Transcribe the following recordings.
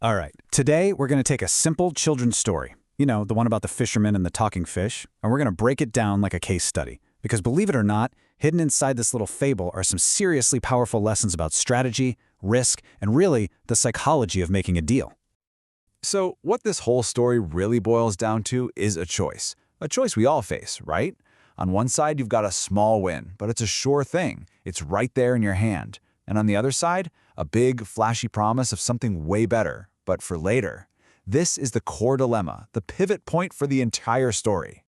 All right, today we're going to take a simple children's story. You know, the one about the fisherman and the talking fish, and we're going to break it down like a case study. Because believe it or not, hidden inside this little fable are some seriously powerful lessons about strategy, risk, and really the psychology of making a deal. So what this whole story really boils down to is a choice. A choice we all face, right? On one side, you've got a small win, but it's a sure thing. It's right there in your hand. And on the other side, a big, flashy promise of something way better, but for later. This is the core dilemma, the pivot point for the entire story.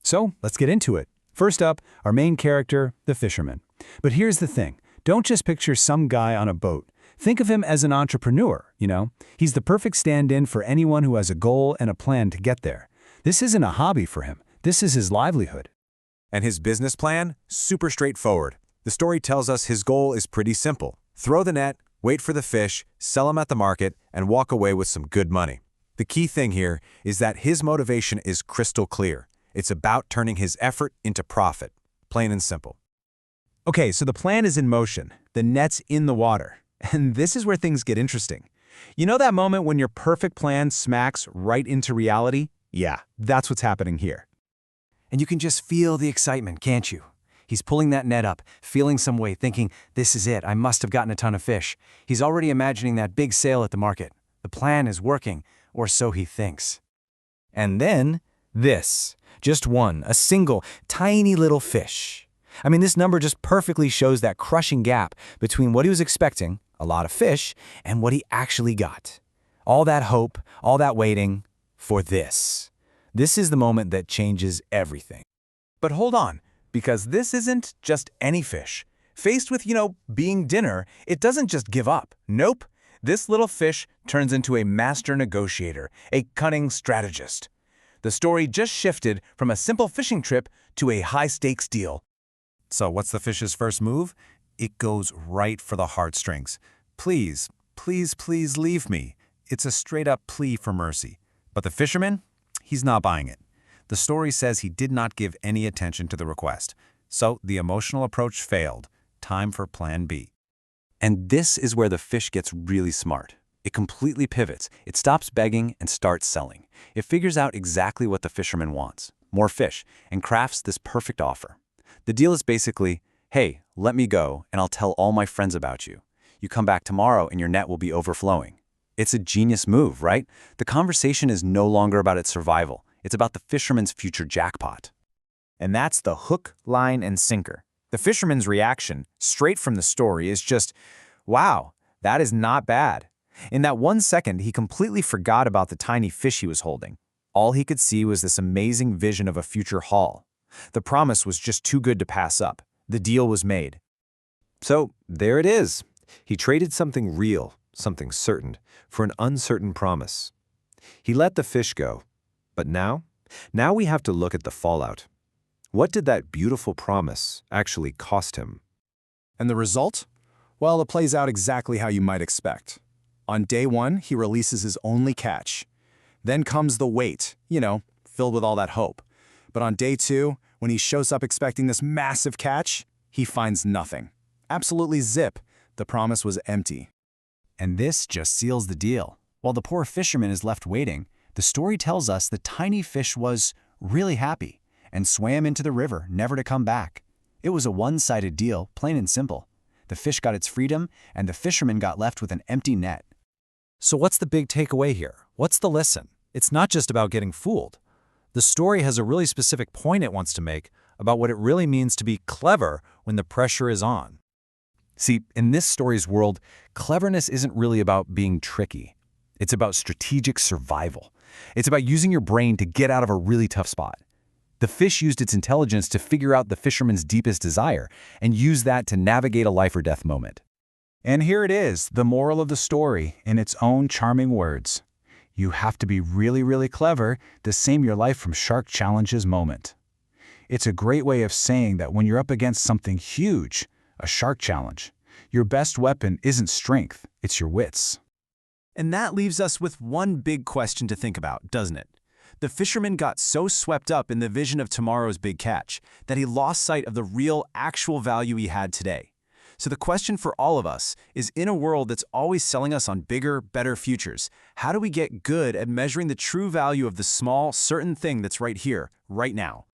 So let's get into it. First up, our main character, the fisherman. But here's the thing. Don't just picture some guy on a boat. Think of him as an entrepreneur, you know? He's the perfect stand-in for anyone who has a goal and a plan to get there. This isn't a hobby for him. This is his livelihood. And his business plan? Super straightforward. The story tells us his goal is pretty simple. Throw the net, wait for the fish, sell them at the market, and walk away with some good money. The key thing here is that his motivation is crystal clear. It's about turning his effort into profit. Plain and simple. Okay, so the plan is in motion. The net's in the water. And this is where things get interesting. You know that moment when your perfect plan smacks right into reality? Yeah, that's what's happening here. And you can just feel the excitement, can't you? He's pulling that net up, feeling some way, thinking, this is it, I must have gotten a ton of fish. He's already imagining that big sale at the market. The plan is working, or so he thinks. And then, this. Just one, a single, tiny little fish. I mean, this number just perfectly shows that crushing gap between what he was expecting, a lot of fish, and what he actually got. All that hope, all that waiting, for this. This is the moment that changes everything. But hold on, because this isn't just any fish. Faced with, being dinner, it doesn't just give up. Nope. This little fish turns into a master negotiator, a cunning strategist. The story just shifted from a simple fishing trip to a high-stakes deal. So what's the fish's first move? It goes right for the heartstrings. Please, please, please leave me. It's a straight-up plea for mercy. But the fisherman? He's not buying it. The story says he did not give any attention to the request. So the emotional approach failed. Time for plan B. And this is where the fish gets really smart. It completely pivots. It stops begging and starts selling. It figures out exactly what the fisherman wants, more fish, and crafts this perfect offer. The deal is basically, hey, let me go and I'll tell all my friends about you. You come back tomorrow and your net will be overflowing. It's a genius move, right? The conversation is no longer about its survival. It's about the fisherman's future jackpot. And that's the hook, line, and sinker. The fisherman's reaction, straight from the story, is just, wow, that is not bad. In that 1 second, he completely forgot about the tiny fish he was holding. All he could see was this amazing vision of a future haul. The promise was just too good to pass up. The deal was made. So there it is. He traded something real, something certain, for an uncertain promise. He let the fish go. But now we have to look at the fallout. What did that beautiful promise actually cost him? And the result? Well, it plays out exactly how you might expect. On day one, he releases his only catch. Then comes the wait, filled with all that hope. But on day two, when he shows up expecting this massive catch, he finds nothing. Absolutely zip. The promise was empty. And this just seals the deal. While the poor fisherman is left waiting, the story tells us the tiny fish was really happy and swam into the river, never to come back. It was a one-sided deal, plain and simple. The fish got its freedom, and the fisherman got left with an empty net. So what's the big takeaway here? What's the lesson? It's not just about getting fooled. The story has a really specific point it wants to make about what it really means to be clever when the pressure is on. See, in this story's world, cleverness isn't really about being tricky. It's about strategic survival. It's about using your brain to get out of a really tough spot. The fish used its intelligence to figure out the fisherman's deepest desire and use that to navigate a life or death moment. And here it is, the moral of the story, in its own charming words. You have to be really, really clever to save your life from Shark Challenge's moment. It's a great way of saying that when you're up against something huge, a shark challenge, your best weapon isn't strength, it's your wits. And that leaves us with one big question to think about, doesn't it? The fisherman got so swept up in the vision of tomorrow's big catch that he lost sight of the real, actual value he had today. So the question for all of us is, in a world that's always selling us on bigger, better futures, how do we get good at measuring the true value of the small, certain thing that's right here, right now?